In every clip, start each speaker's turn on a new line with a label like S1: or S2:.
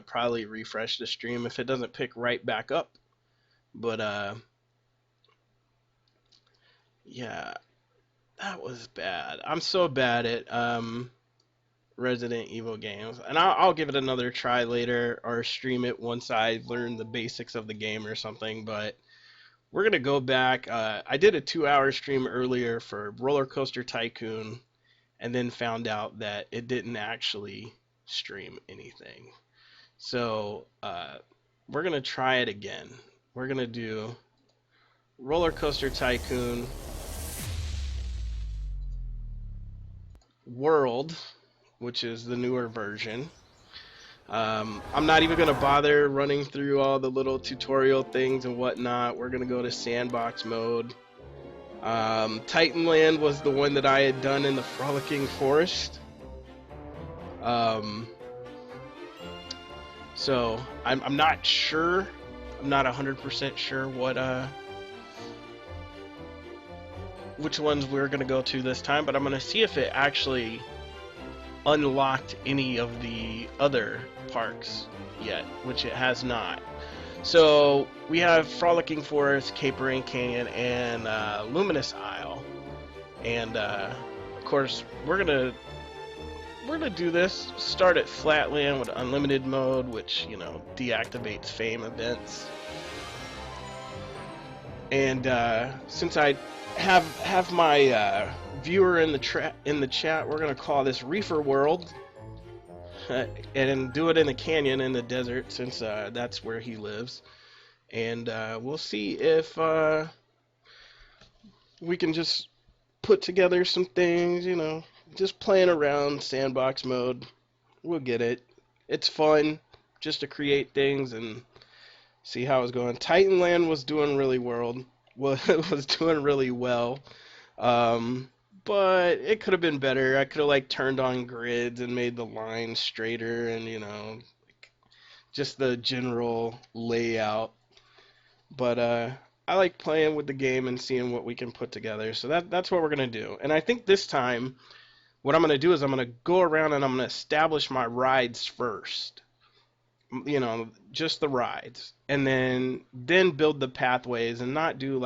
S1: probably refresh the stream if it doesn't pick right back up. But yeah, that was bad. I'm so bad at Resident Evil games, and I'll give it another try later or stream it once I learn the basics of the game or something. But we're gonna go back. I did a 2-hour stream earlier for Roller Coaster Tycoon, and then found out that it didn't actually stream anything. So we're gonna try it again. We're gonna do Roller Coaster Tycoon World, which is the newer version. I'm not even going to bother running through all the little tutorial things and whatnot. We're going to go to sandbox mode. Titanland was the one that I had done in the Frolicking Forest. So I'm not sure. I'm not 100% sure which ones we're going to go to this time, but I'm going to see if it actually unlocked any of the other parks yet, which it has not. So we have Frolicking Forest, Capering Canyon, and Luminous Isle, and of course we're gonna do this. Start at Flatland with unlimited mode, which deactivates fame events. And since I have my viewer in the chat, we're gonna call this Reefer World, and do it in the canyon in the desert, since that's where he lives. And we'll see if we can just put together some things, just playing around sandbox mode. We'll get it. It's fun just to create things and see how it's going. Titanland was doing really was doing really well. But it could have been better. I could have turned on grids and made the lines straighter, and just the general layout. But I like playing with the game and seeing what we can put together. So that's what we're gonna do. And I think this time, what I'm gonna do is I'm gonna go around and I'm gonna establish my rides first. Just the rides, and then build the pathways, and not do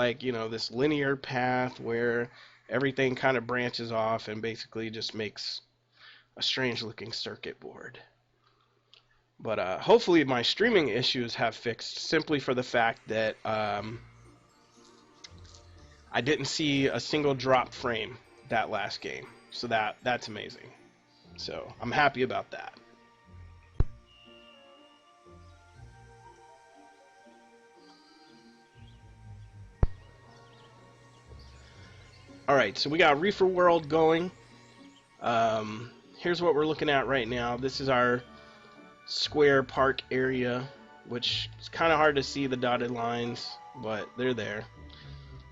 S1: this linear path where everything kind of branches off and basically just makes a strange looking circuit board. But hopefully my streaming issues have fixed, simply for the fact that I didn't see a single drop frame that last game, so that's amazing. So I'm happy about that. Alright, so we got Reefer World going. Here's what we're looking at right now. This is our square park area, which is kind of hard to see the dotted lines, but they're there.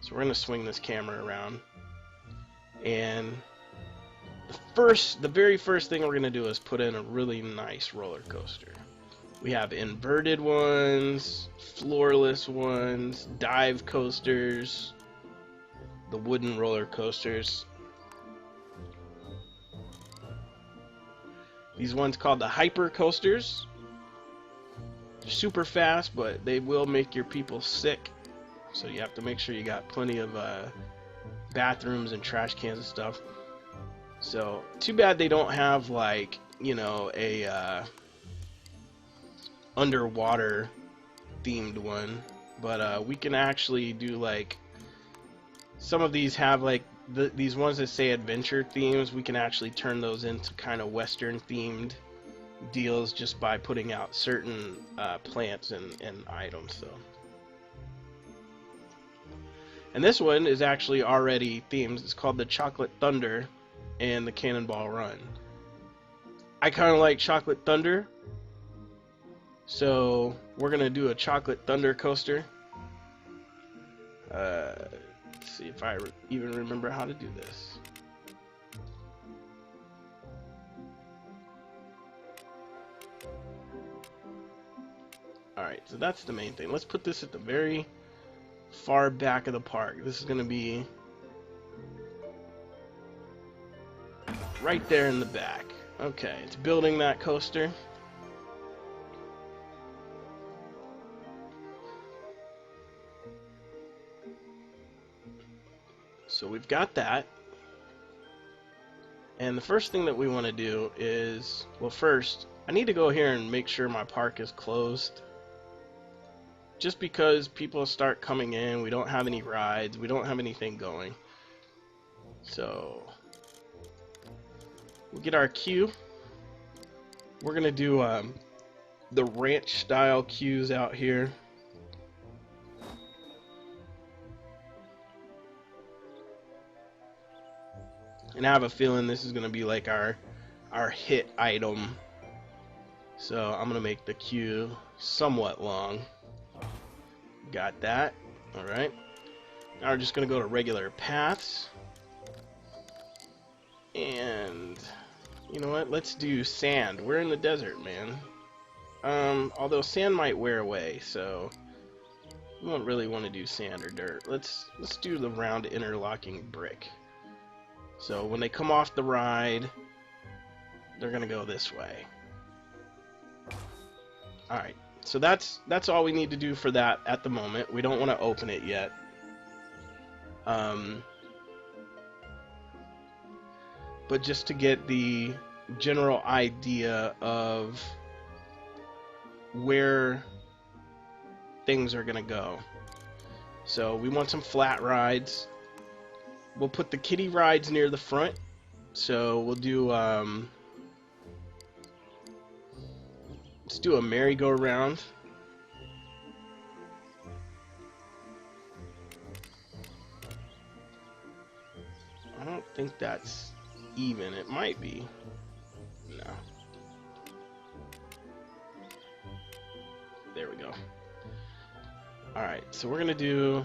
S1: So we're going to swing this camera around. And the very first thing we're going to do is put in a really nice roller coaster. We have inverted ones, floorless ones, dive coasters, the wooden roller coasters. These ones called the hyper coasters. They're super fast, but they will make your people sick. So you have to make sure you got plenty of bathrooms and trash cans and stuff. So too bad they don't have a underwater themed one. But we can actually do some of these have these ones that say adventure themes. We can actually turn those into kind of Western themed deals just by putting out certain plants and items. So, and this one is actually already themed. It's called the Chocolate Thunder and the Cannonball Run. I kind of like Chocolate Thunder, so we're gonna do a Chocolate Thunder coaster. Let's see if I even remember how to do this. Alright, so that's the main thing. Let's put this at the very far back of the park. This is going to be right there in the back. Okay, it's building that coaster. So we've got that. And the first thing that we want to do is, well, first, I need to go here and make sure my park is closed. Just because people start coming in, we don't have any rides, we don't have anything going. So, we'll get our queue. We're going to do the ranch style queues out here. And I have a feeling this is going to be like our hit item. So I'm going to make the queue somewhat long. Got that. Alright. Now we're just going to go to regular paths. And you know what? Let's do sand. We're in the desert, man. Although sand might wear away, so we won't really want to do sand or dirt. Let's do the round interlocking brick. So when they come off the ride, they're gonna go this way. Alright, so that's all we need to do for that at the moment. We don't want to open it yet. But just to get the general idea of where things are gonna go. So we want some flat rides. We'll put the kiddie rides near the front. So we'll do let's do a merry-go-round. I don't think that's even. It might be. No. There we go. Alright, so we're gonna do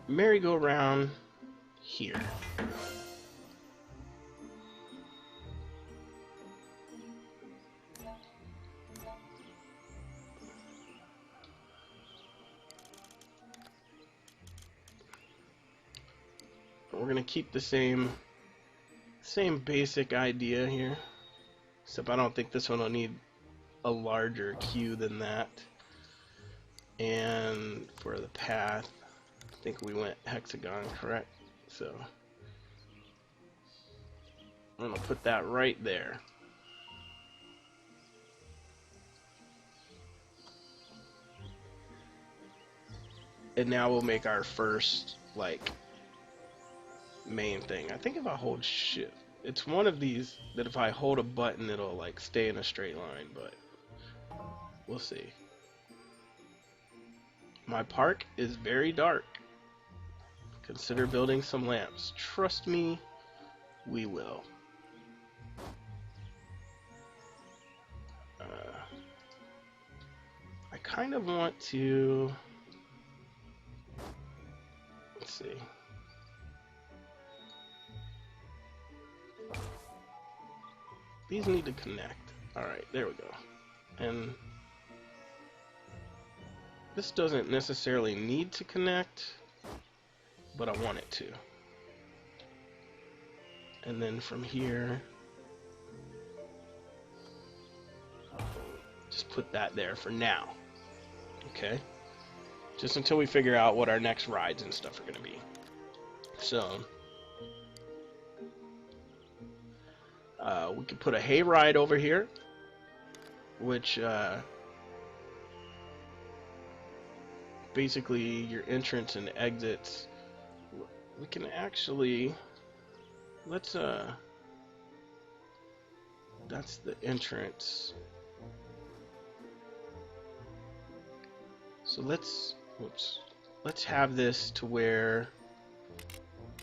S1: merry-go-round here. We're gonna keep the same basic idea here, except I don't think this one will need a larger queue than that. And for the path, I think we went hexagon, correct? So I'm gonna put that right there. And now we'll make our first, like, main thing. I think if I hold shift, it's one of these that if I hold a button it'll like stay in a straight line, but we'll see. My park is very dark. Consider building some lamps. Trust me, we will. I kind of want to, let's see. These need to connect. Alright, there we go. And this doesn't necessarily need to connect, but I want it to. And then from here, just put that there for now. Okay? Just until we figure out what our next rides and stuff are going to be. So we could put a hayride over here, which basically your entrance and exits. We can actually, let's that's the entrance. So let's have this to where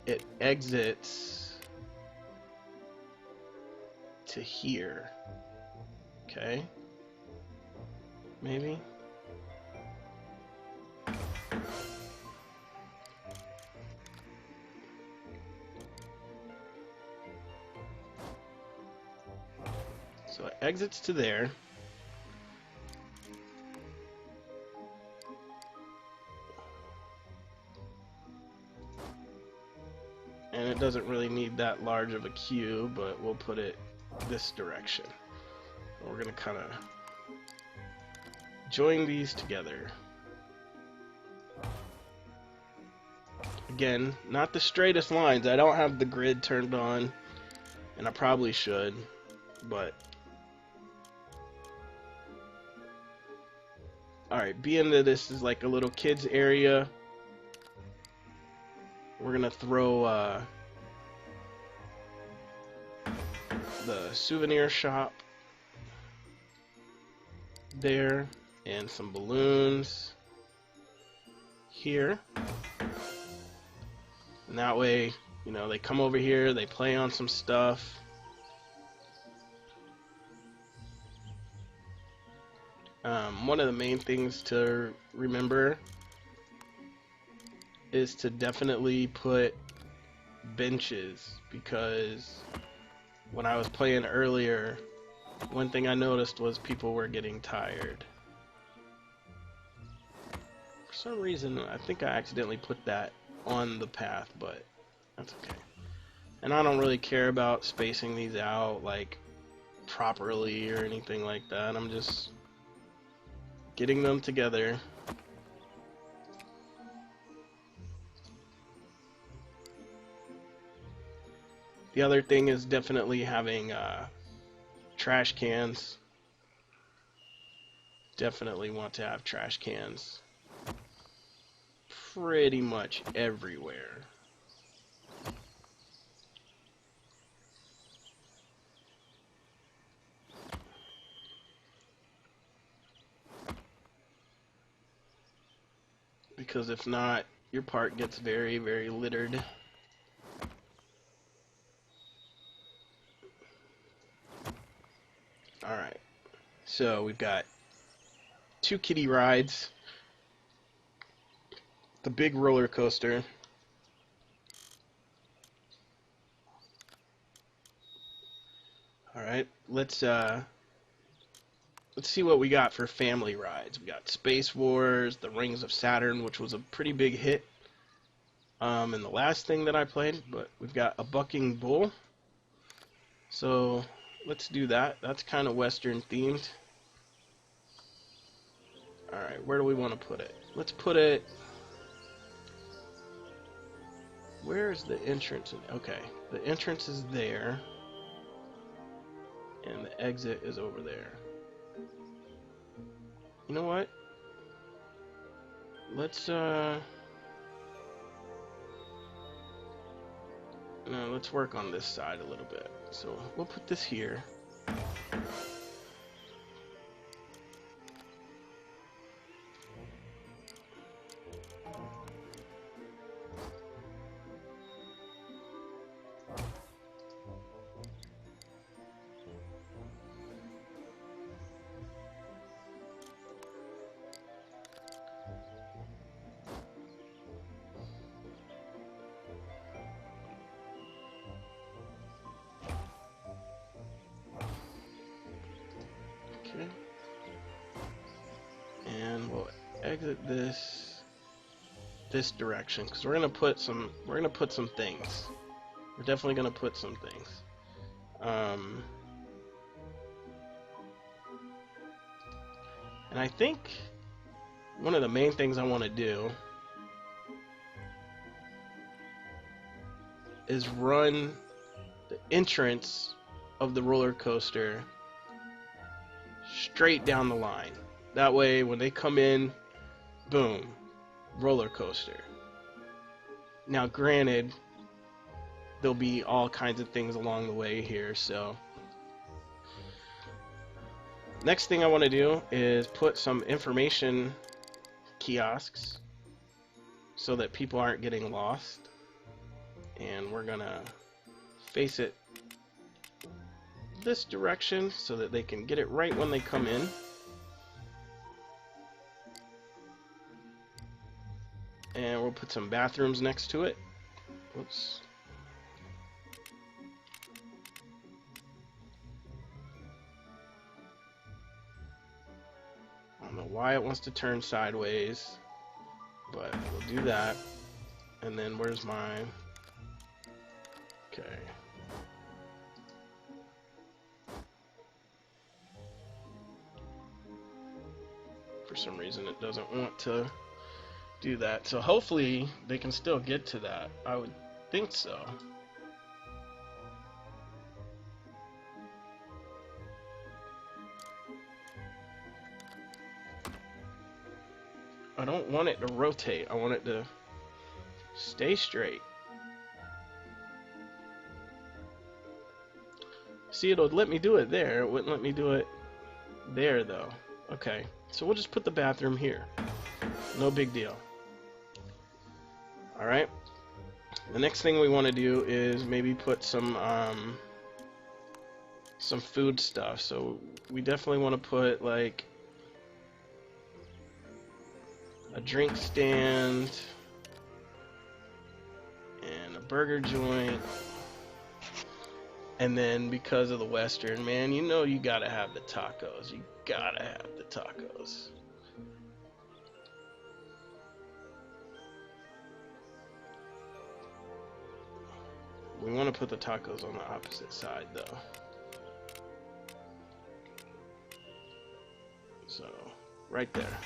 S1: it exits to here. Okay, maybe. So it exits to there. And it doesn't really need that large of a queue, but we'll put it this direction. We're gonna kind of join these together. Again, not the straightest lines. I don't have the grid turned on, and I probably should, but alright, being that this is like a little kids area, we're gonna throw the souvenir shop there and some balloons here. And that way, you know, they come over here, they play on some stuff. One of the main things to remember is to definitely put benches, because when I was playing earlier, one thing I noticed was people were getting tired. For some reason, I think I accidentally put that on the path, but that's okay. And I don't really care about spacing these out like properly or anything like that. I'm just getting them together. The other thing is definitely having trash cans. Definitely want to have trash cans pretty much everywhere. Because if not, your part gets very, very littered. Alright, so we've got 2 kiddie rides, the big roller coaster, alright, let's see what we got for family rides. We got Space Wars, the Rings of Saturn, which was a pretty big hit in the last thing that I played, but we've got a bucking bull, so let's do that. That's kind of Western themed. Alright, where do we want to put it? Let's put it... Where's the entrance? Okay, the entrance is there, and the exit is over there. You know what? Let's let's work on this side a little bit. So we'll put this here. Okay. And we'll exit this direction, because we're gonna put some things. We're definitely gonna put some things. And I think one of the main things I want to do is run the entrance of the roller coaster straight down the line. That way, when they come in, boom, roller coaster. Now, granted, there'll be all kinds of things along the way here, so next thing I want to do is put some information kiosks so that people aren't getting lost, and we're gonna face it this direction so that they can get it right when they come in. And we'll put some bathrooms next to it. Whoops. I don't know why it wants to turn sideways, but we'll do that. And then where's mine? Okay. For some reason it doesn't want to do that. So hopefully they can still get to that. I would think so. I don't want it to rotate. I want it to stay straight. See, it'll let me do it there. It wouldn't let me do it there, though. Okay, so we'll just put the bathroom here. No big deal. Alright. The next thing we want to do is maybe put some food stuff. So we definitely want to put, like, a drink stand and a burger joint. And then because of the Western, man, you know you gotta have the tacos. You gotta have the tacos. We want to put the tacos on the opposite side, though. So, right there.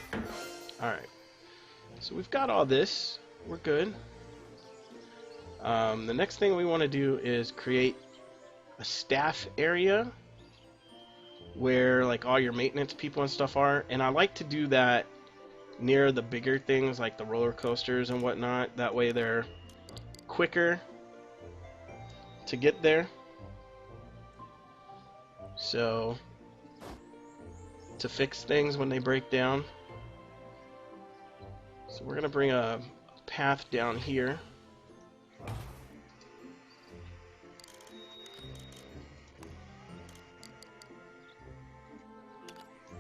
S1: Alright. So we've got all this. We're good. The next thing we want to do is create a staff area where like all your maintenance people and stuff are, and I like to do that near the bigger things like the roller coasters and whatnot. That way they're quicker to get there. So to fix things when they break down. So we're gonna bring a path down here.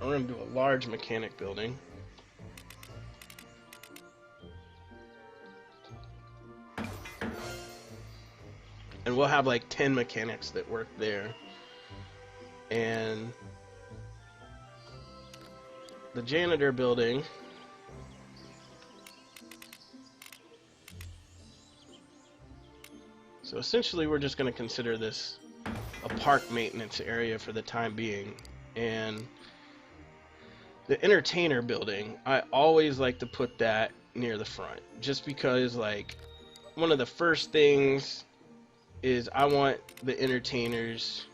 S1: We're going to do a large mechanic building. And we'll have like 10 mechanics that work there. And the janitor building, so essentially we're just going to consider this a park maintenance area for the time being. And the entertainer building, I always like to put that near the front, just because like one of the first things is I want the entertainers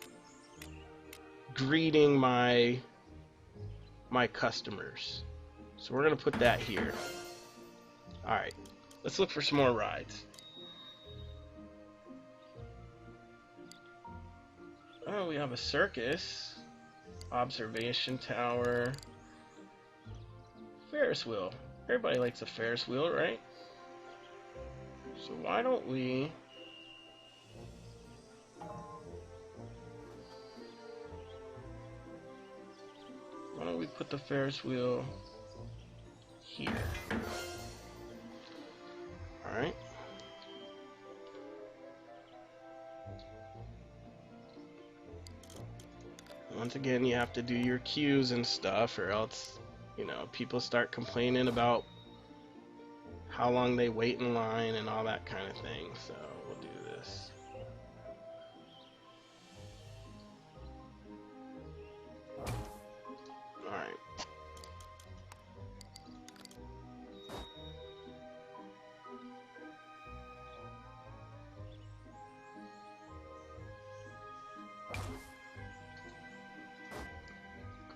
S1: greeting my customers. So we're gonna put that here. Alright, let's look for some more rides. Oh, we have a circus, observation tower, Ferris wheel. Everybody likes a Ferris wheel, right? So why don't we put the Ferris wheel here? Alright. Once again, you have to do your cues and stuff, or else, you know, people start complaining about how long they wait in line and all that kind of thing. So we'll do this. Alright.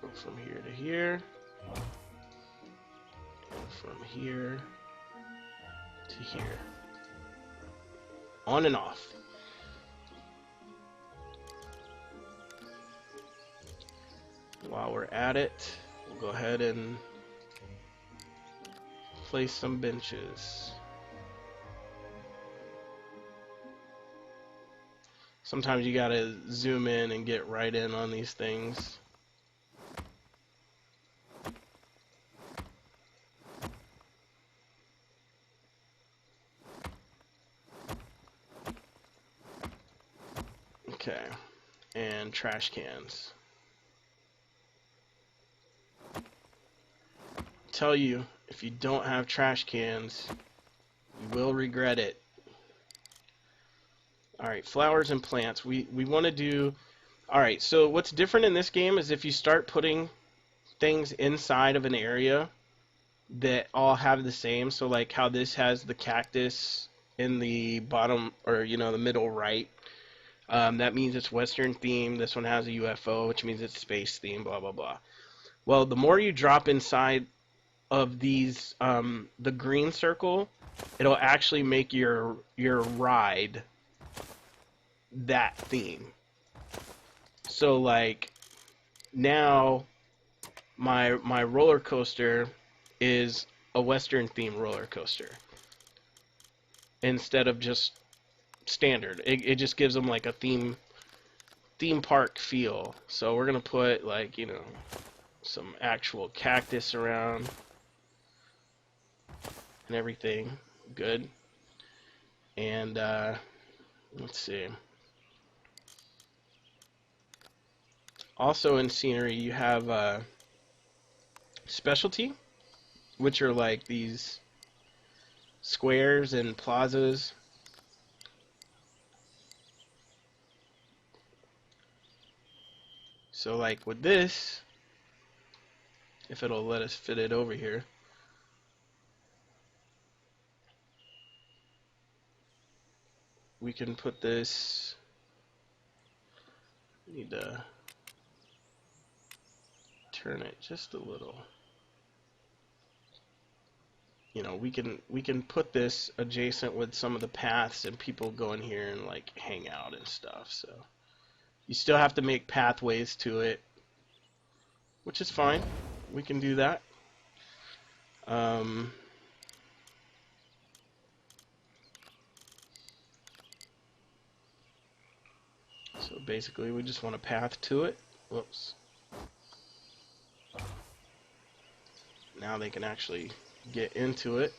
S1: Go from here to here. From here to here. On and off. While we're at it, we'll go ahead and place some benches. Sometimes you gotta zoom in and get right in on these things. Okay, and trash cans. Tell you, if you don't have trash cans, you will regret it. Alright, flowers and plants. We want to do... Alright, so what's different in this game is if you start putting things inside of an area, that all have the same. So like how this has the cactus in the bottom, or the middle right. That means it's Western themed. This one has a UFO, which means it's space themed. Blah blah blah. Well, the more you drop inside of these, the green circle, it'll actually make your ride that theme. So like now my roller coaster is a Western themed roller coaster instead of just standard. It just gives them like a theme park feel. So we're gonna put like some actual cactus around and everything. Good. And let's see. Also in scenery, you have specialty, which are like these squares and plazas. So like with this, if it'll let us fit it over here, we can put this, need to turn it just a little. We can put this adjacent with some of the paths, and people go in here and like hang out and stuff. So you still have to make pathways to it, which is fine. We can do that. So basically, we just want a path to it. Whoops. Now they can actually get into it.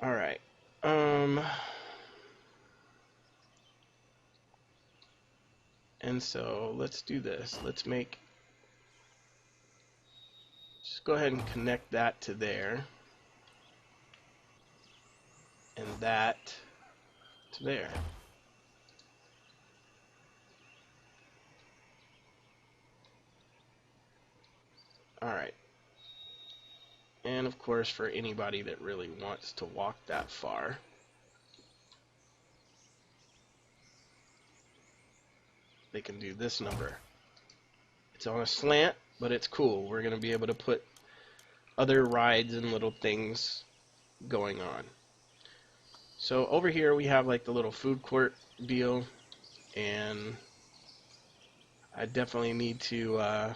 S1: All right. And so let's do this. Let's just go ahead and connect that to there. And that to there. Alright. And of course, for anybody that really wants to walk that far, they can do this number. It's on a slant, but it's cool. We're going to be able to put other rides and little things going on. So over here we have like the little food court deal, and I definitely need to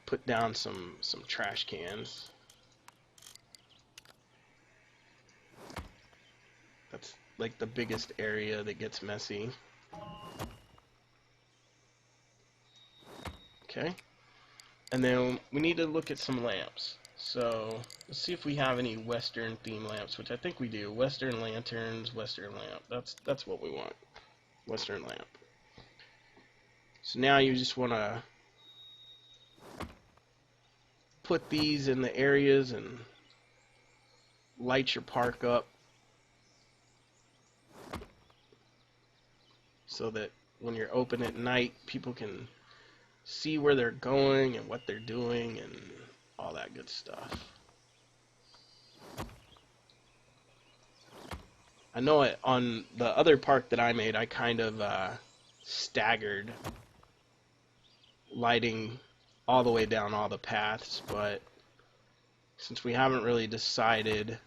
S1: put down some trash cans. That's like the biggest area that gets messy. Okay. And then we need to look at some lamps. So let's see if we have any Western theme lamps, which I think we do. Western lanterns, Western lamp. That's what we want. Western lamp. So now you just want to put these in the areas and light your park up so that when you're open at night, people can see where they're going and what they're doing and all that good stuff. I know it on the other park that I made, I kind of staggered lighting all the way down all the paths, but since we haven't really decided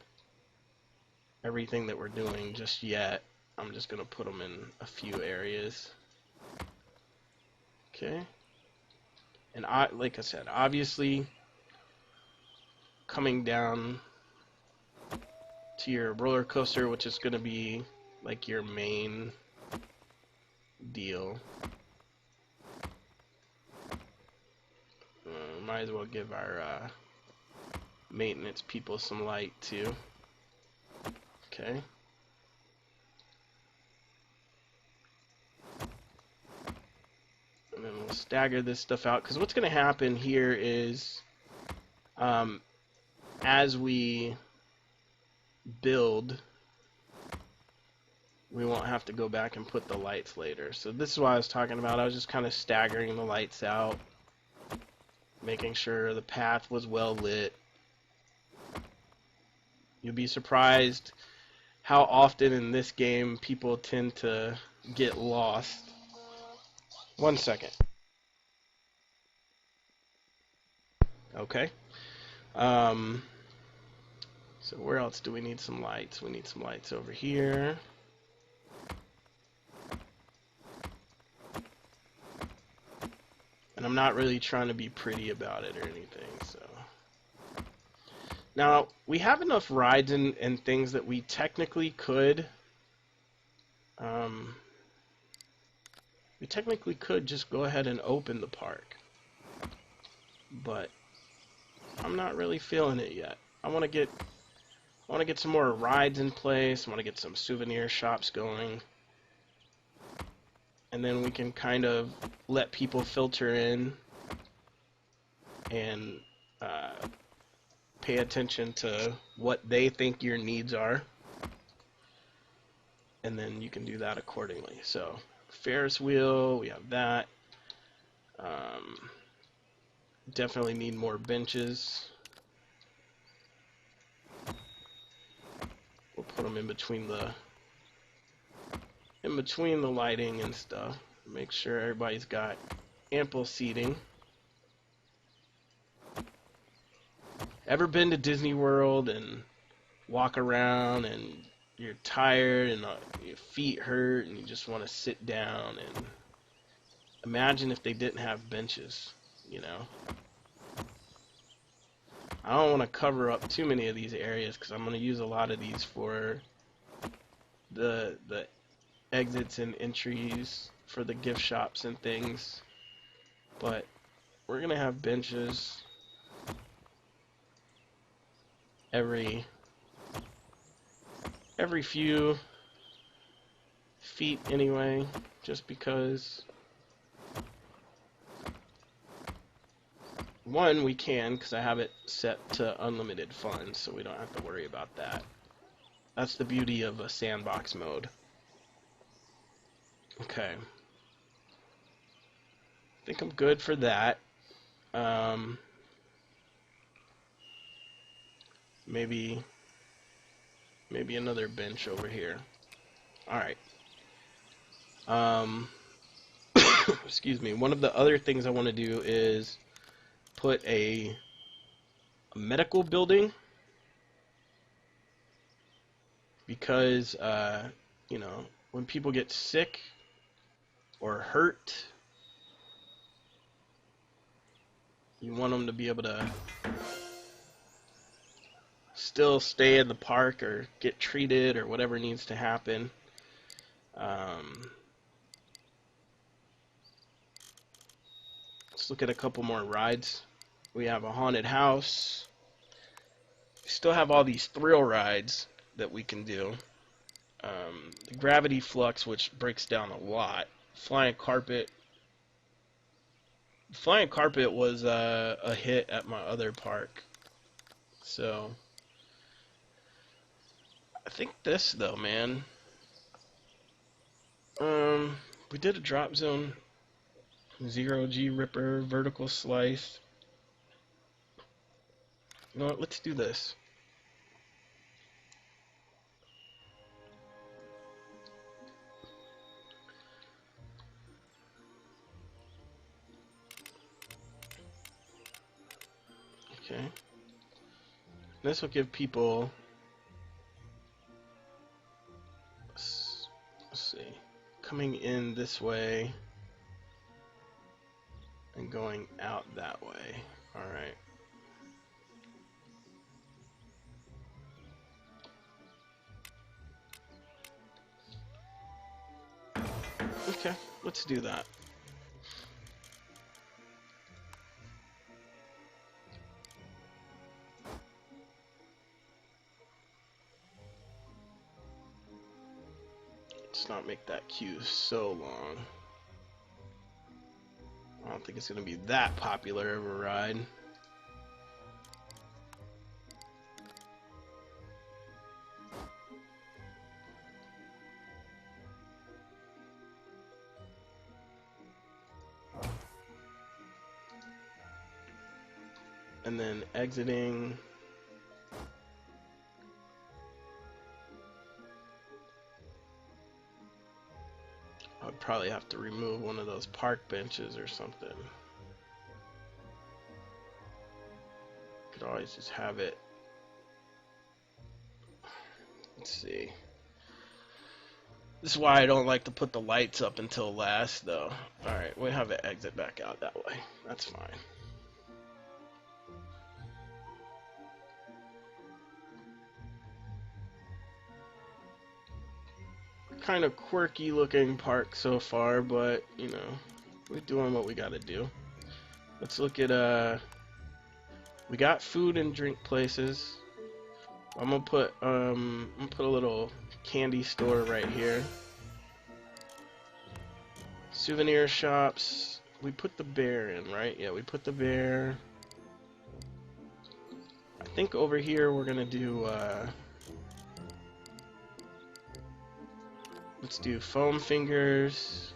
S1: everything that we're doing just yet, I'm just going to put them in a few areas. Okay. And like I said, obviously coming down to your roller coaster, which is going to be like your main deal. Might as well give our maintenance people some light too. Okay. And then we'll stagger this stuff out, because what's going to happen here is as we build, we won't have to go back and put the lights later. So this is what I was talking about. I was just kind of staggering the lights out making sure the path was well lit. You'll be surprised how often in this game people tend to get lost. 1 second. Okay. Um, so where else do we need some lights? We need some lights over here. And I'm not really trying to be pretty about it or anything, so. Now, we have enough rides and things that we technically could just go ahead and open the park. But I'm not really feeling it yet. I want to get some more rides in place. I want to get some souvenir shops going. And then we can kind of let people filter in and pay attention to what they think your needs are. And then you can do that accordingly. So, Ferris wheel, we have that. Definitely need more benches. We'll put them in between the lighting and stuff. Make sure everybody's got ample seating. Ever been to Disney World and walk around and you're tired and your feet hurt and you just want to sit down? And imagine if they didn't have benches, you know? I don't want to cover up too many of these areas because I'm going to use a lot of these for the exits and entries for the gift shops and things. But we're going to have benches every few feet anyway, just because one, we can, because I have it set to unlimited funds, so we don't have to worry about that. That's the beauty of a sandbox mode. Okay. I think I'm good for that. Maybe another bench over here. Alright. Excuse me. One of the other things I want to do is put a medical building, because you know, when people get sick or hurt, you want them to be able to still stay in the park or get treated or whatever needs to happen. Let's look at a couple more rides. We have a haunted house. We still have all these thrill rides that we can do. The gravity flux, which breaks down a lot. Flying carpet. Flying carpet was a hit at my other park. So I think this though, man. We did a drop zone. 0G Ripper, vertical slice. You know what? Let's do this. Okay. This will give people. Let's see. Coming in this way and going out that way. Alright. Okay, let's do that. Let's not make that queue so long. I don't think it's going to be that popular of a ride. and then exiting. I'd probably have to remove one of those park benches or something. Could always just have it. Let's see. This is why I don't like to put the lights up until last, though. Alright, we'll have it exit back out that way. That's fine. Kind of quirky looking park so far, but, you know, we're doing what we gotta do. Let's look at, we got food and drink places. I'm gonna put a little candy store right here. Souvenir shops. We put the bear in, right? Yeah, we put the bear. I think over here we're gonna do let's do foam fingers.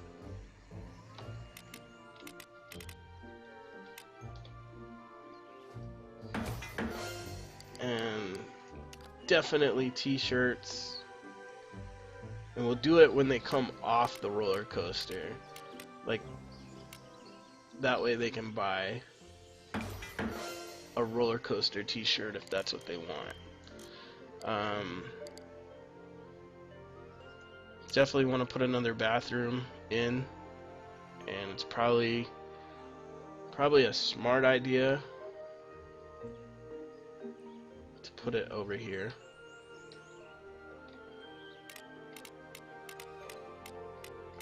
S1: And definitely t-shirts. And we'll do it when they come off the roller coaster. Like, that way they can buy a roller coaster t-shirt if that's what they want. Definitely want to put another bathroom in, and it's probably a smart idea to put it over here.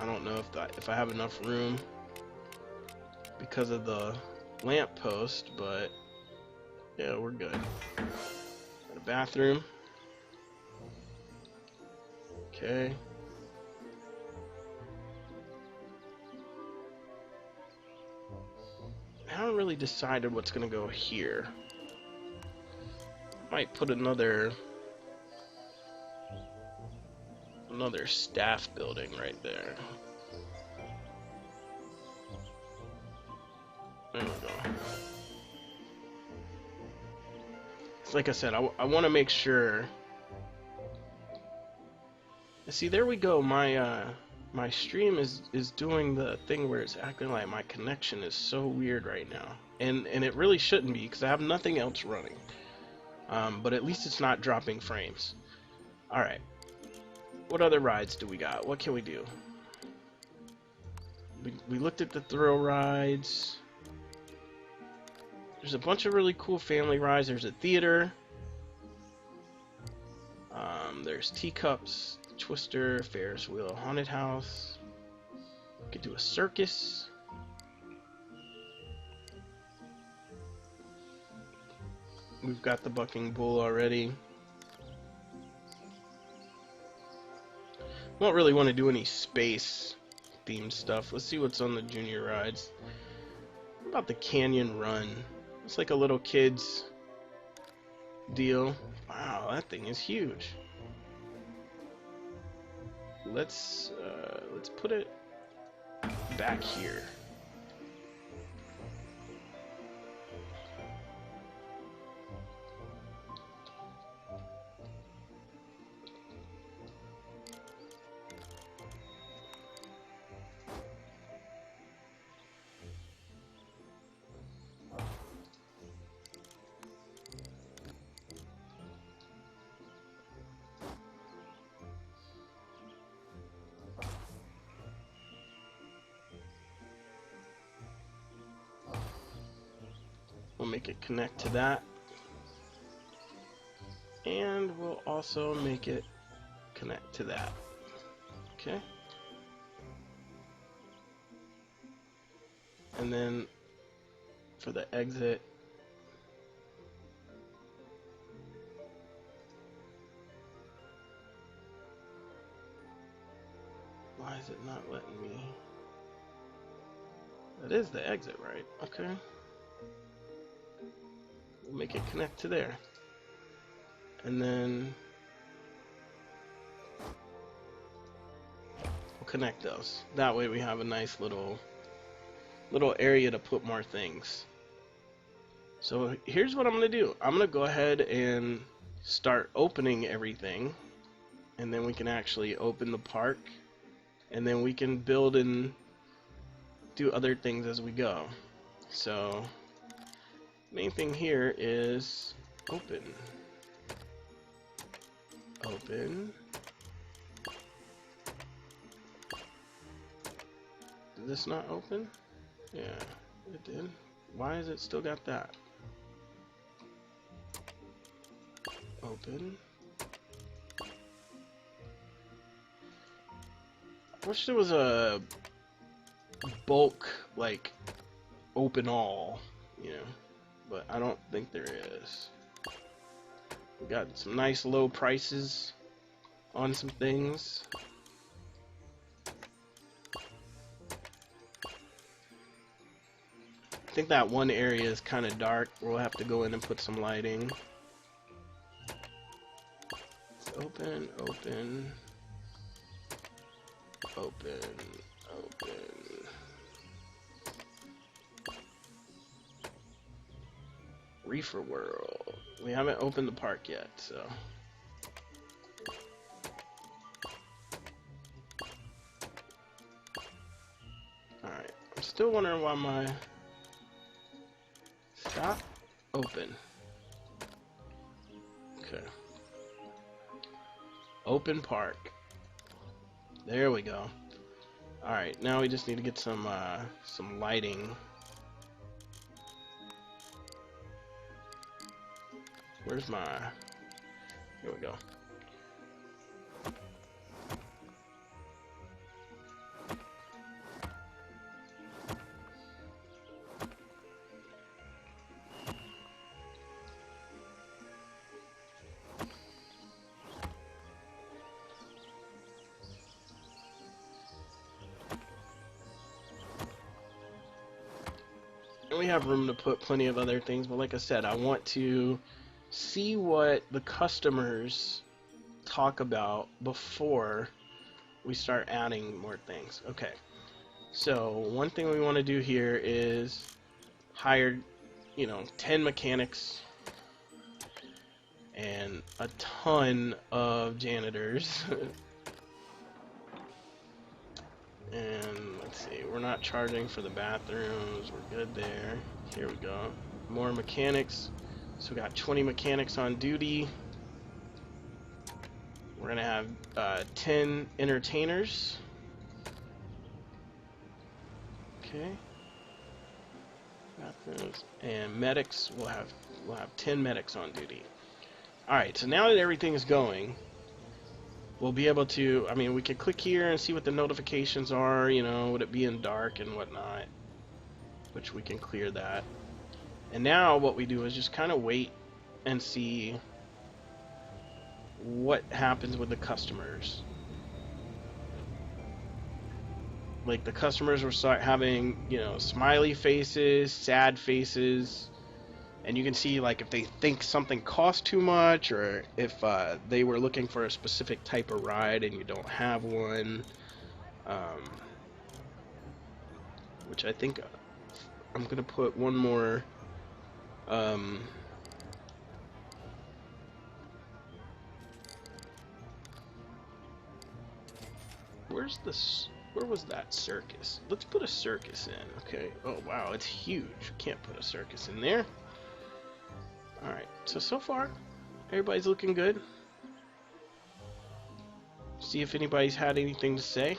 S1: I don't know if I have enough room because of the lamp post, but yeah, we're good. Got a bathroom. Okay. I haven't really decided what's gonna go here. Might put another staff building right there. There we go. It's like I said, I want to make sure. See, there we go. My stream is doing the thing where it's acting like my connection is so weird right now, and it really shouldn't be because I have nothing else running. But at least it's not dropping frames. All right. What other rides do we got? What can we do? We looked at the thrill rides. There's a bunch of really cool family rides. There's a theater. There's teacups, Twister, Ferris wheel, haunted house. We could do a circus. We've got the bucking bull already. Don't really want to do any space themed stuff. Let's see what's on the junior rides. What about the canyon run? It's like a little kid's deal. Wow, that thing is huge. Let's put it back here. We'll make it connect to that. And we'll also make it connect to that. Okay. And then for the exit, why is it not letting me? That is the exit, right? Okay. We'll make it connect to there. And then we'll connect those. That way we have a nice little area to put more things. So here's what I'm gonna do. I'm gonna go ahead and start opening everything, and then we can actually open the park, and then we can build and do other things as we go. So main thing here is open. Open. Did this not open? Yeah, it did. Why is it still got that? Open. I wish there was a bulk, like, open all, you know, but I don't think there is. We got some nice low prices on some things. I think that one area is kind of dark. We'll have to go in and put some lighting. Open, open, open, open. Reefer World. We haven't opened the park yet, so. Alright, I'm still wondering why my... Stop. Open. Okay. Open park. There we go. Alright, now we just need to get some lighting. Where's my... Here we go. And we have room to put plenty of other things, but like I said, I want to see what the customers talk about before we start adding more things. Okay, so one thing we want to do here is hire, 10 mechanics and a ton of janitors. And let's see, we're not charging for the bathrooms, we're good there. Here we go. More mechanics. So we got 20 mechanics on duty. We're gonna have 10 entertainers. Okay. Bathrooms and medics. We'll have 10 medics on duty. All right. So now that everything is going, we'll be able to. I mean, we can click here and see what the notifications are. Would it be in dark and whatnot, which we can clear that. And now what we do is just kind of wait and see what happens with the customers. Like the customers will start having, smiley faces, sad faces, and you can see like if they think something costs too much, or if they were looking for a specific type of ride and you don't have one. Which I think I'm gonna put one more. Where was that circus? Let's put a circus in. Okay. Oh wow, it's huge. Can't put a circus in there. Alright, so far everybody's looking good. See if anybody's had anything to say.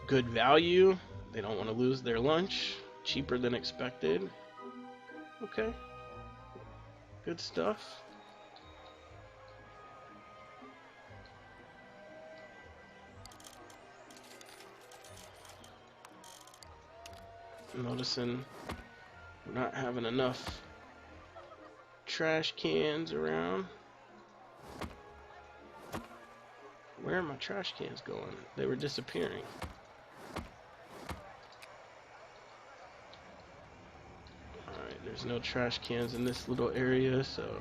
S1: Good value. They don't want to lose their lunch. Cheaper than expected. Okay. Good stuff. Noticing we're not having enough trash cans around. Where are my trash cans going? They were disappearing. Alright, there's no trash cans in this little area, so...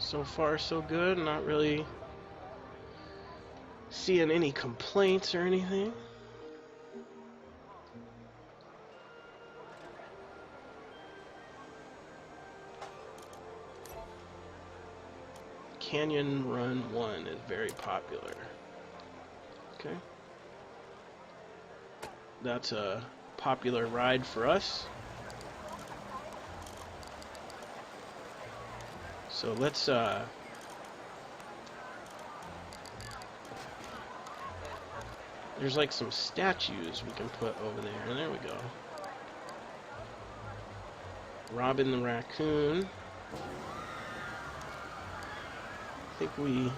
S1: So far, so good. Not really seeing any complaints or anything. Canyon Run 1 is very popular. Okay. That's a popular ride for us. So let's there's like some statues we can put over there. And there we go. Robin the raccoon. I think I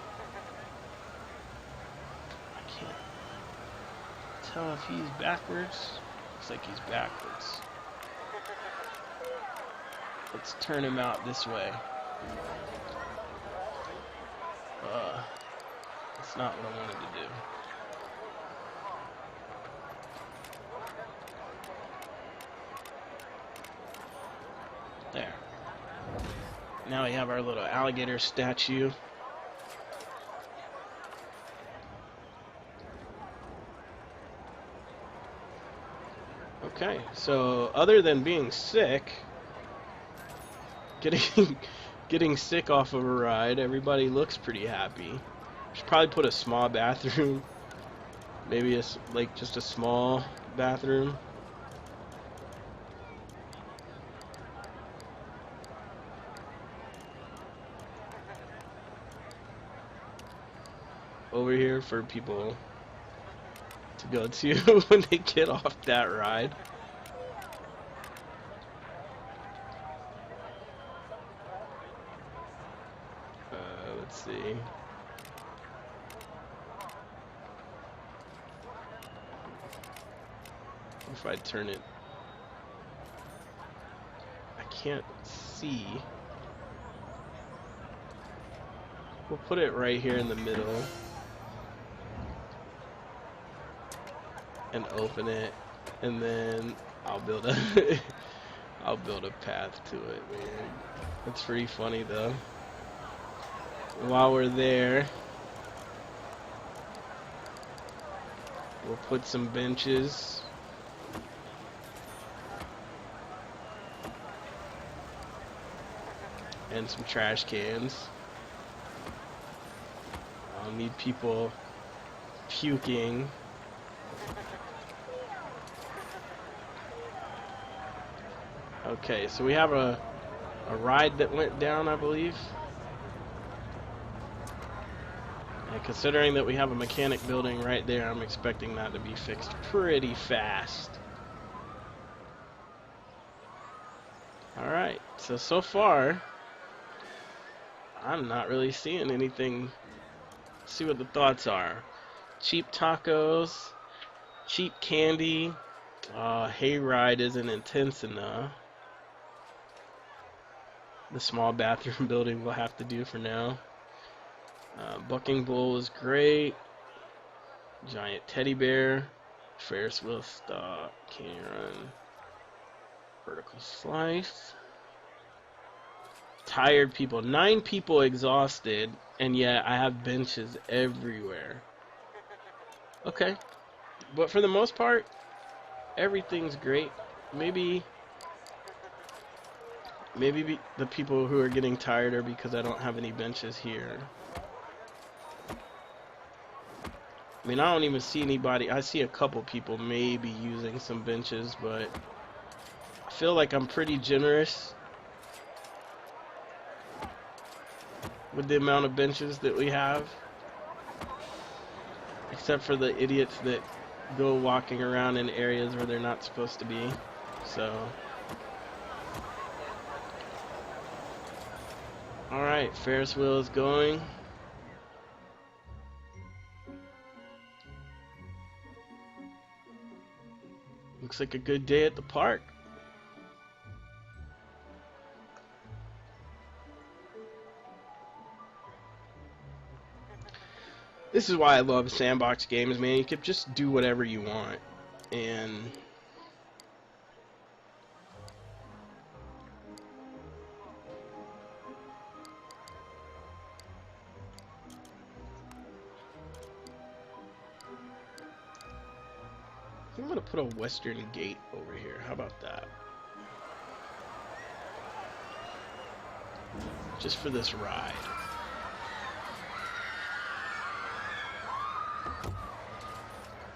S1: can't tell if he's backwards. Looks like he's backwards. Let's turn him out this way. That's not what I wanted to do. There. Now we have our little alligator statue. Okay, so other than being sick, getting sick off of a ride, everybody looks pretty happy. Should probably put a small bathroom, maybe like just a small bathroom. Over here for people to go to when they get off that ride. Let's see. If I turn it, I can't see. We'll put it right here in the middle and open it, and then I'll build a I'll build a path to it, man. That's pretty funny though. While we're there, we'll put some benches. And some trash cans. I'll need people puking. Okay, so we have a ride that went down, I believe. And considering that we have a mechanic building right there, I'm expecting that to be fixed pretty fast. Alright, so far, I'm not really seeing anything. Let's see what the thoughts are. Cheap tacos, cheap candy, hayride isn't intense enough. The small bathroom building will have to do for now. Bucking Bull is great. Giant teddy bear. Ferris wheel stop. Canyon run. Vertical slice. Tired people. 9 people exhausted, and yet I have benches everywhere. Okay. But for the most part, everything's great. Maybe the people who are getting tired are because I don't have any benches here. I mean, I don't even see anybody. I see a couple people maybe using some benches, but I feel like I'm pretty generous with the amount of benches that we have. Except for the idiots that go walking around in areas where they're not supposed to be. So, alright, Ferris wheel is going. Looks like a good day at the park. This is why I love sandbox games, man. You can just do whatever you want. And think I'm gonna put a western gate over here. How about that? Just for this ride.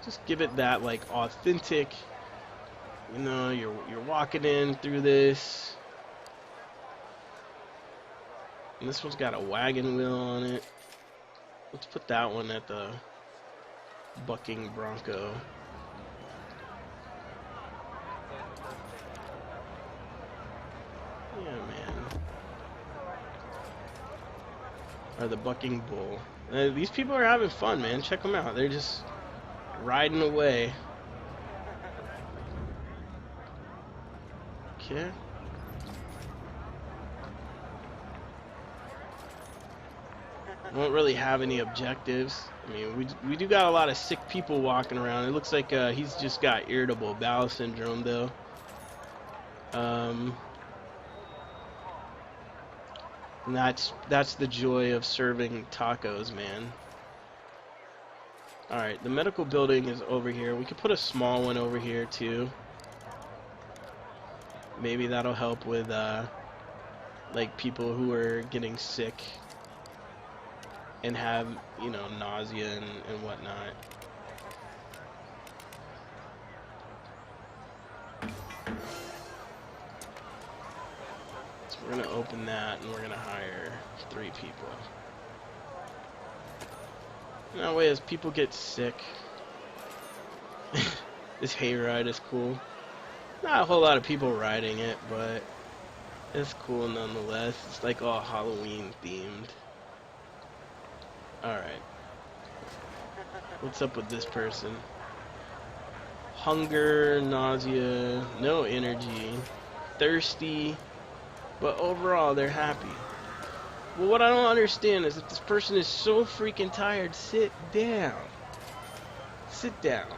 S1: Just give it that like authentic, you know, you're walking in through this. And this one's got a wagon wheel on it. Let's put that one at the bucking bronco. Yeah, man. Or the bucking bull. These people are having fun, man. Check them out. They're just riding away. Okay. I don't really have any objectives. I mean, we do got a lot of sick people walking around. It looks like he's just got irritable bowel syndrome, though. And that's the joy of serving tacos, man. Alright, the medical building is over here. We could put a small one over here, too. Maybe that'll help with, like, people who are getting sick and have, you know, nausea and whatnot. So we're gonna open that and we're gonna hire 3 people. And that way, as people get sick, this hayride is cool. Not a whole lot of people riding it, but it's cool nonetheless. It's like all Halloween themed. Alright. What's up with this person? Hunger, nausea, no energy, thirsty, but overall they're happy. Well, what I don't understand is if this person is so freaking tired, sit down. Sit down.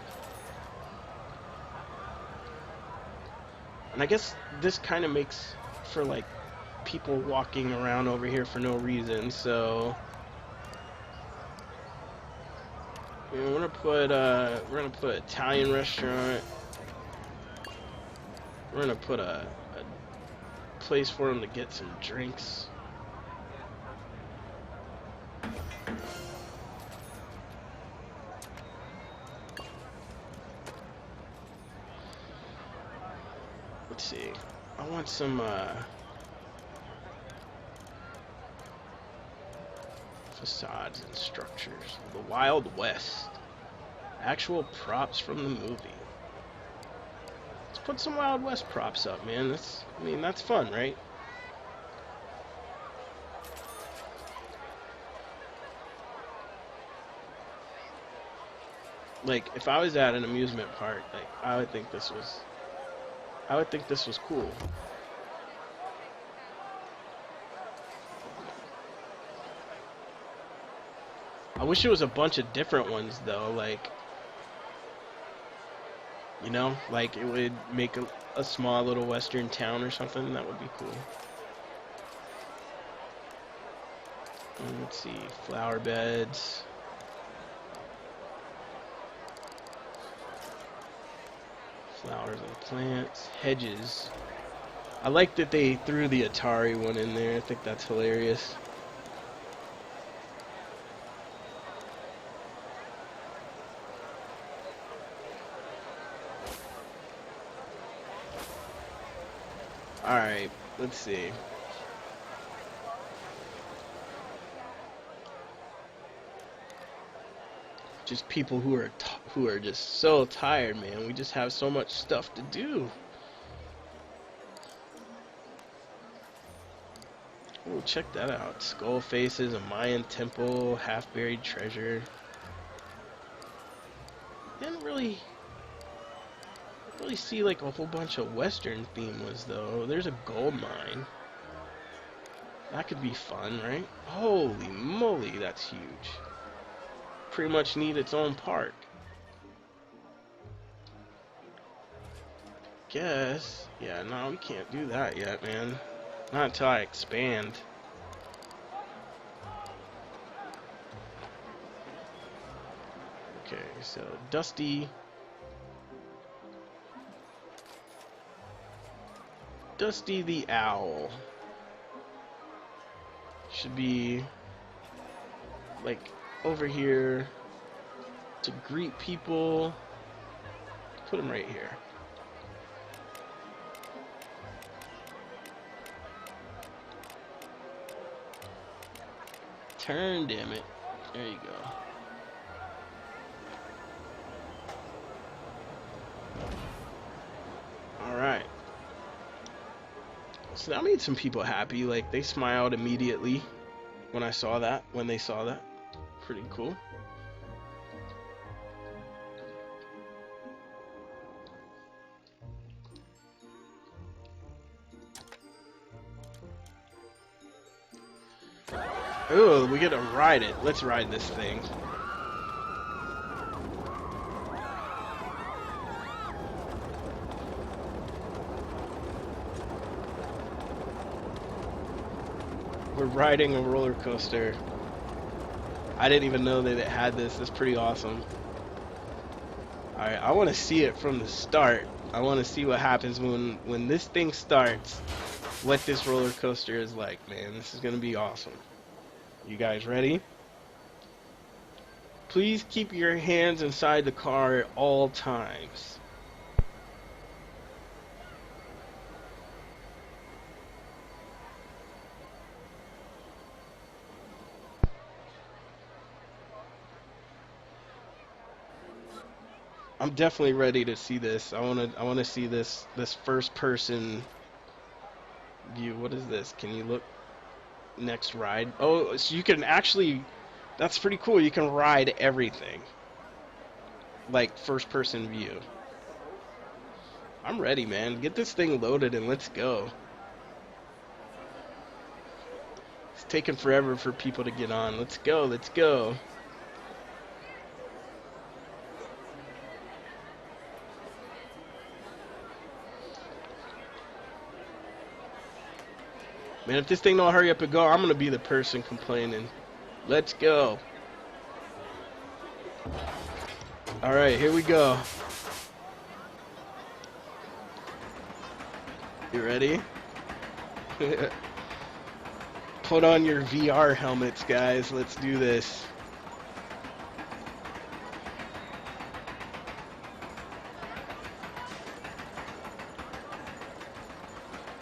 S1: And I guess this kind of makes for like people walking around over here for no reason, so we're gonna put Italian restaurant. We're gonna put a place for them to get some drinks. Let's see. I want some facades and structures. The Wild West. Actual props from the movie. Let's put some Wild West props up, man. That's fun, right? Like, if I was at an amusement park, like, I would think this was cool. I wish it was a bunch of different ones, though, like, you know, like it would make a small little western town or something. That would be cool. Let's see, flower beds. Flowers and plants, hedges. I like that they threw the Atari one in there. I think that's hilarious. Alright, let's see. Just people who are just so tired, man. We just have so much stuff to do. Oh, check that out. Skull faces, a Mayan temple, half-buried treasure. Didn't really see like a whole bunch of Western theme was though. There's a gold mine. That could be fun, right? Holy moly, that's huge. Pretty much need its own park. Guess. Yeah, no, we can't do that yet, man. Not until I expand. Okay, so Dusty. Dusty the Owl. Should be like over here to greet people. Put him right here. Turn, damn it. There you go. Alright. So that made some people happy. Like, they smiled immediately when I saw that, when they saw that. Pretty cool. Ooh, we get to ride it. Let's ride this thing. We're riding a roller coaster. I didn't even know that it had this. It's pretty awesome. Alright, I want to see it from the start. I want to see what happens when this thing starts. What this roller coaster is like, man. This is going to be awesome. You guys ready? Please keep your hands inside the car at all times. I'm definitely ready to see this. I want to see this first person view. What is this? Can you look? Next ride. Oh, so you can actually, that's pretty cool. You can ride everything. Like first person view. I'm ready, man. Get this thing loaded and let's go. It's taking forever for people to get on. Let's go, let's go. Man, if this thing don't hurry up and go, I'm gonna be the person complaining. Let's go. Alright, here we go. You ready? Put on your VR helmets, guys. Let's do this.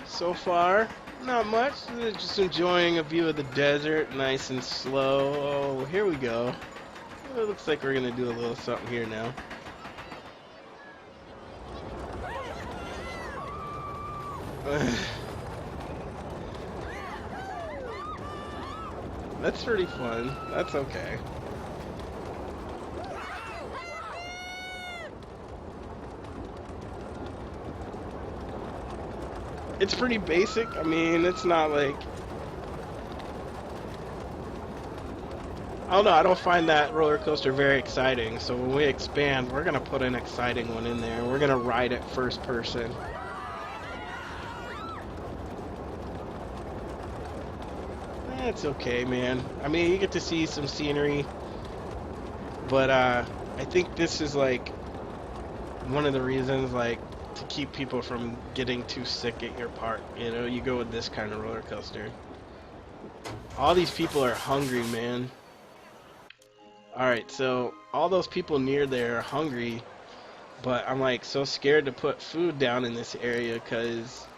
S1: So far, not much. Just enjoying a view of the desert, nice and slow. Oh, here we go. It looks like we're gonna do a little something here now. That's pretty fun. That's okay. It's pretty basic. I mean, it's not like... I don't know, I don't find that roller coaster very exciting. So when we expand, we're going to put an exciting one in there. We're going to ride it first person. It's okay, man. I mean, you get to see some scenery. But I think this is like one of the reasons, like, to keep people from getting too sick at your park. You know, you go with this kind of roller coaster. All these people are hungry, man. Alright, so all those people near there are hungry, but I'm like so scared to put food down in this area because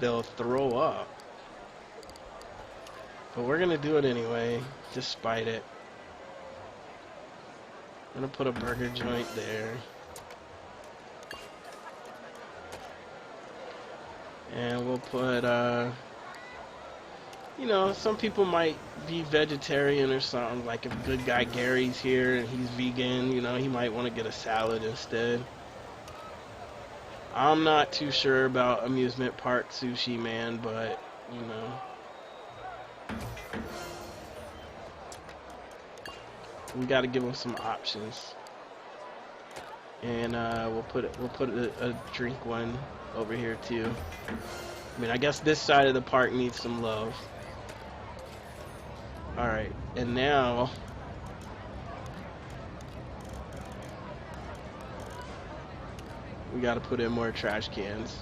S1: they'll throw up. But we're gonna do it anyway, despite it. I'm gonna put a burger joint there. And we'll put, you know, some people might be vegetarian or something. Like if good guy Gary's here and he's vegan, you know, he might want to get a salad instead. I'm not too sure about amusement park sushi, man, but, you know. We got to give them some options. And we'll put a drink one over here too. I mean, I guess this side of the park needs some love. Alright, and now we gotta put in more trash cans.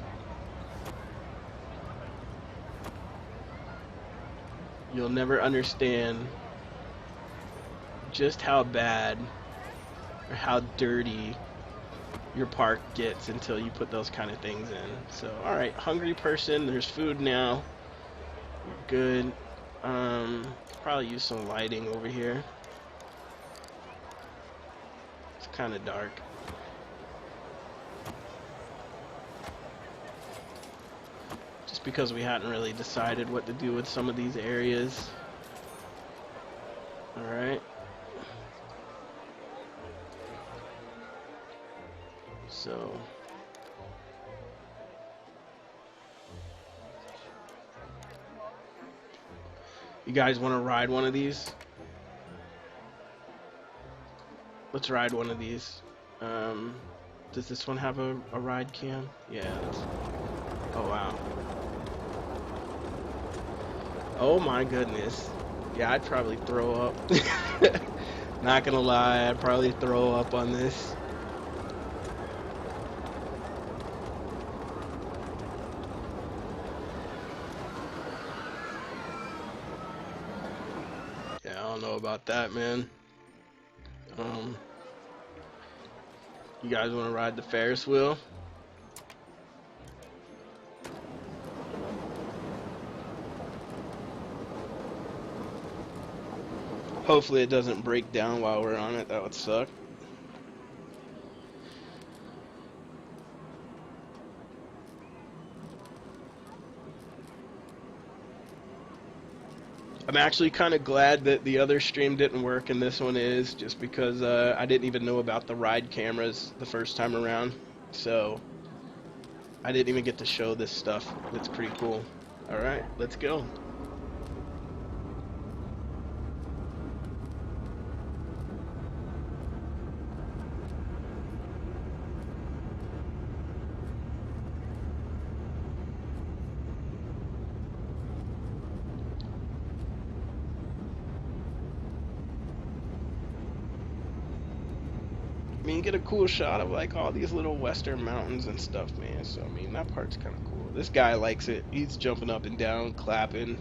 S1: You'll never understand just how bad or how dirty your park gets until you put those kind of things in. So, alright, hungry person, there's food now. We're good. Probably use some lighting over here. It's kind of dark. Just because we hadn't really decided what to do with some of these areas. Alright. So you guys want to ride one of these? Let's ride one of these. Does this one have a ride cam? Yeah. Oh wow. Oh my goodness. Yeah, I'd probably throw up. Not gonna lie, I'd probably throw up on this. Yeah, I don't know about that, man. You guys want to ride the Ferris wheel? Hopefully it doesn't break down while we're on it. That would suck. I'm actually kind of glad that the other stream didn't work and this one is, just because I didn't even know about the ride cameras the first time around. So I didn't even get to show this stuff. That's pretty cool. Alright, let's go. I mean, you get a cool shot of like all these little western mountains and stuff, man. So I mean, that part's kind of cool. This guy likes it. He's jumping up and down, clapping.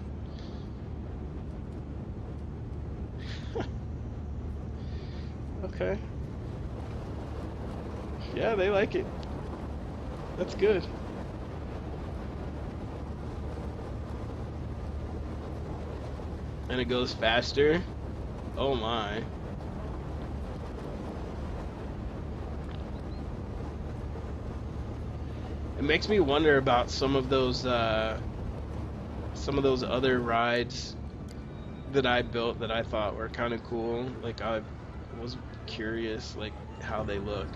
S1: Okay. Yeah, they like it. That's good. And it goes faster. Oh my. It makes me wonder about some of those other rides that I built that I thought were kind of cool. Like I was curious like how they look.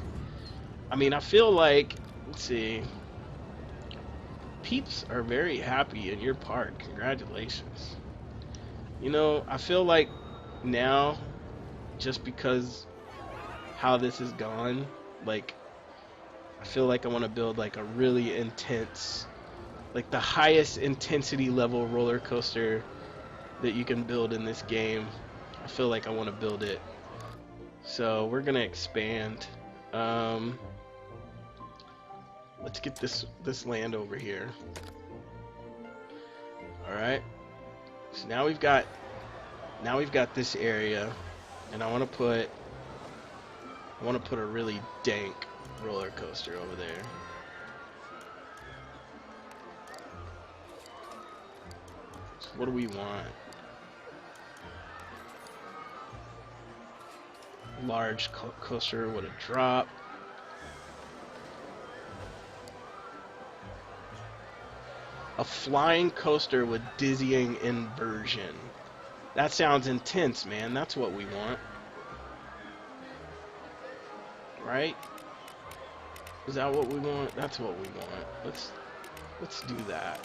S1: I mean, I feel like, let's see. Peeps are very happy in your park. Congratulations. You know, I feel like now, just because how this has gone, like I feel like I want to build like a really intense, like the highest intensity level roller coaster that you can build in this game. I feel like I want to build it. So we're gonna expand. Let's get this land over here. All right. So now we've got this area, and I want to put a really dank roller coaster over there. So what do we want? Large coaster with a drop. A flying coaster with dizzying inversion. That sounds intense, man. That's what we want. Right? Is that what we want? That's what we want. Let's do that.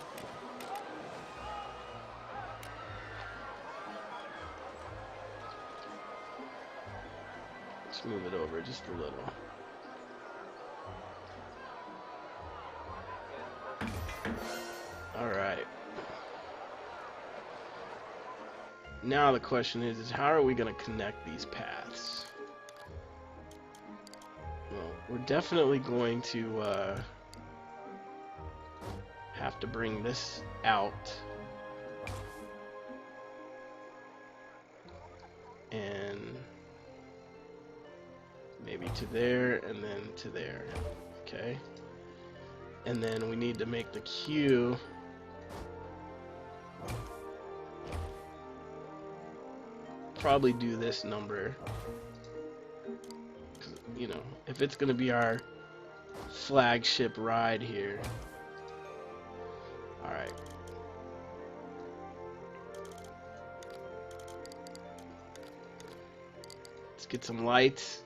S1: Let's move it over just a little. Alright. Now the question is how are we going to connect these paths? Well, we're definitely going to have to bring this out. and maybe to there, and then to there. Okay. And then we need to make the queue probably do this number. 'Cause, you know, if it's gonna be our flagship ride here. Alright. Let's get some lights.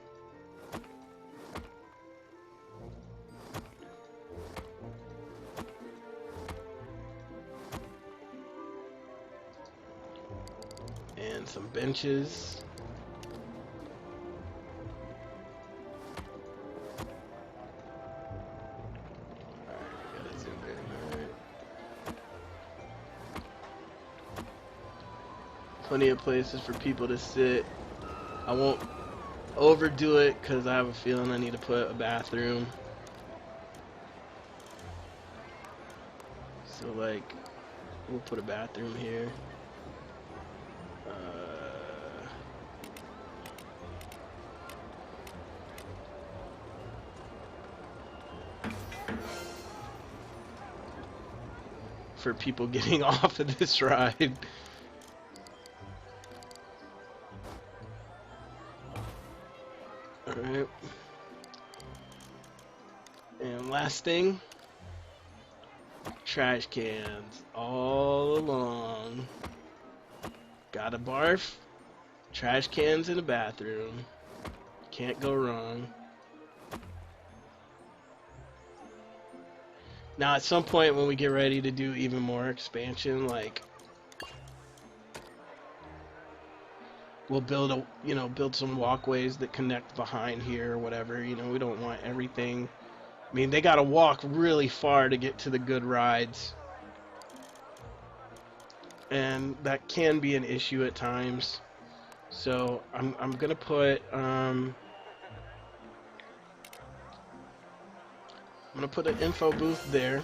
S1: And some benches. Plenty of places for people to sit. I won't overdo it because I have a feeling I need to put a bathroom. So like, we'll put a bathroom here. For people getting off of this ride. Alright. And last thing, trash cans all along. Gotta barf, trash cans in the bathroom. Can't go wrong. Now at some point when we get ready to do even more expansion, like we'll build a, you know, build some walkways that connect behind here or whatever. You know, we don't want everything. I mean, they gotta walk really far to get to the good rides. And that can be an issue at times. So I'm gonna put I'm gonna put an info booth there.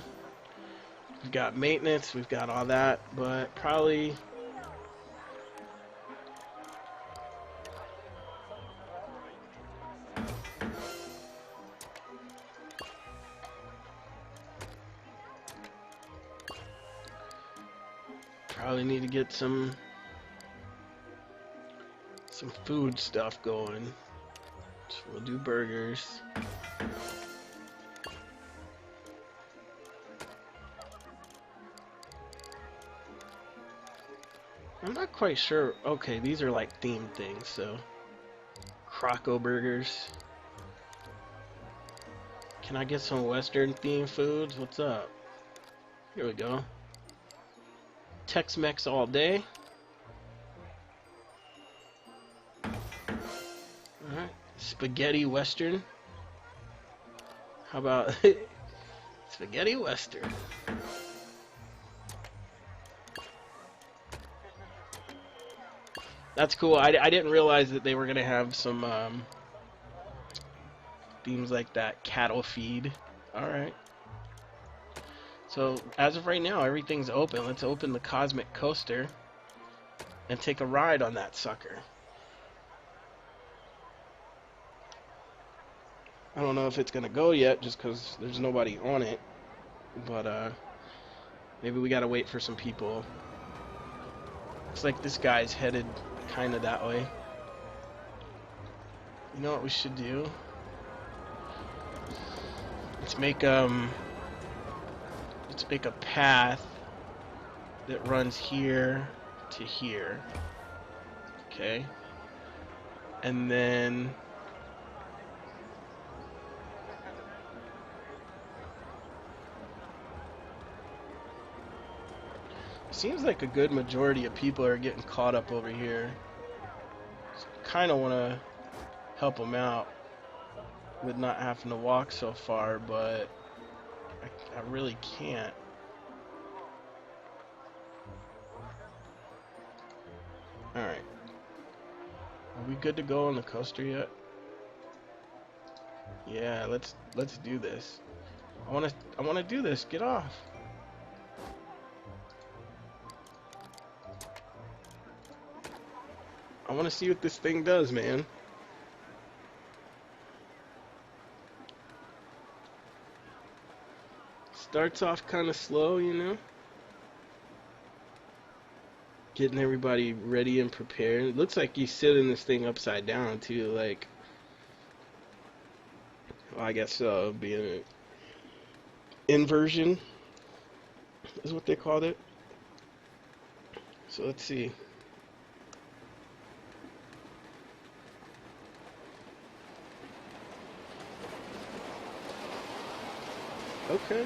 S1: We've got maintenance, we've got all that, but probably need to get some food stuff going. So we'll do burgers. I'm not quite sure. Okay, these are like themed things, so Croco burgers. Can I get some Western themed foods? What's up? Here we go. Tex-Mex all day. Alright. Spaghetti Western. How about Spaghetti Western? That's cool. I didn't realize that they were going to have some themes like that. Cattle feed. Alright. So, as of right now, everything's open. Let's open the Cosmic Coaster and take a ride on that sucker. I don't know if it's going to go yet just because there's nobody on it. But, maybe we got to wait for some people. Looks like this guy's headed kind of that way. You know what we should do? Let's make a path that runs here to here. Okay. And then seems like a good majority of people are getting caught up over here. So kind of want to help them out with not having to walk so far, but I really can't. Alright. Are we good to go on the coaster yet? Yeah, let's do this. I wanna do this. Get off. I want to see what this thing does, man. Starts off kind of slow, you know? Getting everybody ready and prepared. It looks like you sit in this thing upside down, too. Like, well, I guess being an inversion is what they called it. So let's see. Okay.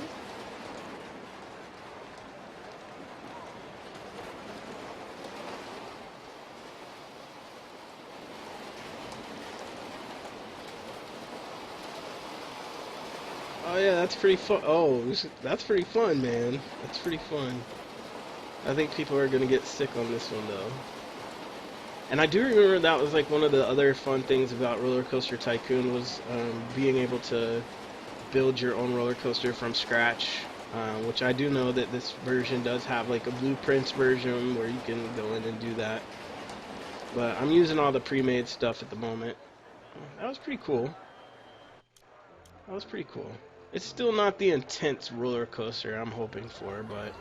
S1: Oh yeah, that's pretty fun. Oh, that's pretty fun, man. That's pretty fun. I think people are gonna get sick on this one though. And I do remember that was like one of the other fun things about Roller Coaster Tycoon was being able to build your own roller coaster from scratch. Which I do know that this version does have like a blueprints version where you can go in and do that. But I'm using all the pre-made stuff at the moment. That was pretty cool. That was pretty cool. It's still not the intense roller coaster I'm hoping for, but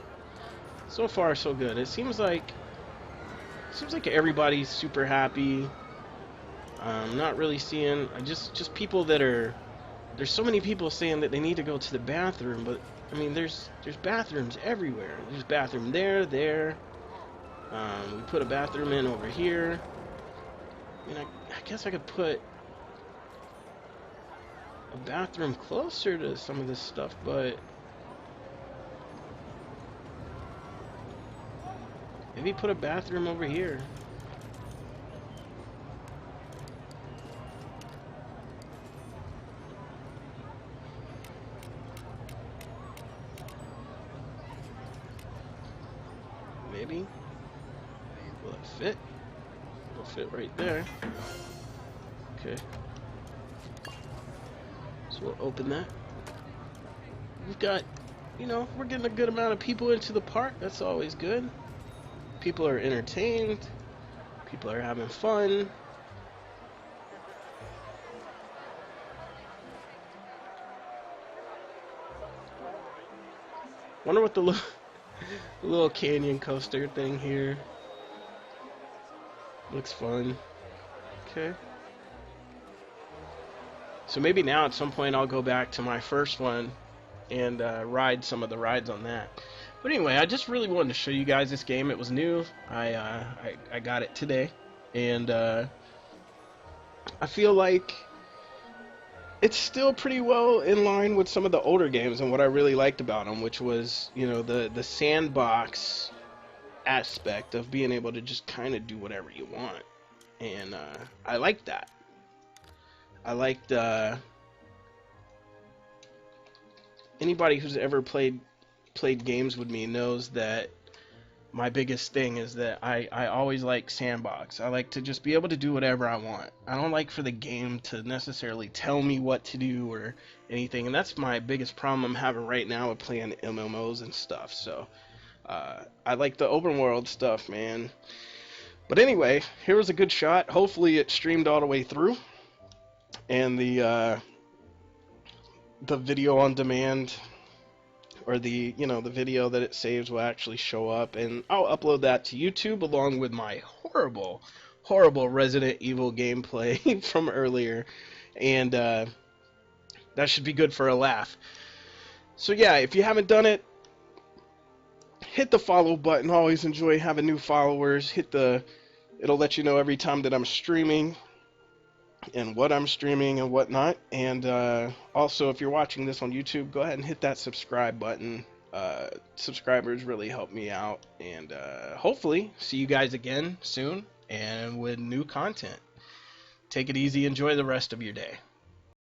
S1: so far so good. It seems like everybody's super happy. Not really seeing just people that are. There's so many people saying that they need to go to the bathroom, but I mean, there's bathrooms everywhere. There's a bathroom there. We put a bathroom in over here. I mean, I guess I could put a bathroom closer to some of this stuff, but maybe put a bathroom over here. Maybe. Will it fit? It'll fit right there. Okay. So we'll open that. We've got, we're getting a good amount of people into the park. That's always good. People are entertained. People are having fun. Wonder what the little canyon coaster thing here. Looks fun. Okay. So maybe now at some point I'll go back to my first one and ride some of the rides on that. But anyway, I just really wanted to show you guys this game. It was new. I got it today, and I feel like it's still pretty well in line with some of the older games and what I really liked about them, which was the sandbox aspect of being able to just kind of do whatever you want, and I liked that. I liked anybody who's ever played games with me knows that my biggest thing is that I always like sandbox. I like to just be able to do whatever I want. I don't like for the game to necessarily tell me what to do or anything, and that's my biggest problem I'm having right now with playing MMOs and stuff. So I like the open world stuff, man. But anyway, here was a good shot. Hopefully it streamed all the way through, and the video on demand, or the video that it saves, will actually show up, and I'll upload that to YouTube along with my horrible Resident Evil gameplay from earlier, and that should be good for a laugh. So yeah, if you haven't done it, hit the follow button. I always enjoy having new followers. It'll let you know every time that I'm streaming and what I'm streaming and whatnot. And also, if you're watching this on YouTube, go ahead and hit that subscribe button. Subscribers really help me out, and hopefully see you guys again soon and with new content. Take it easy. Enjoy the rest of your day.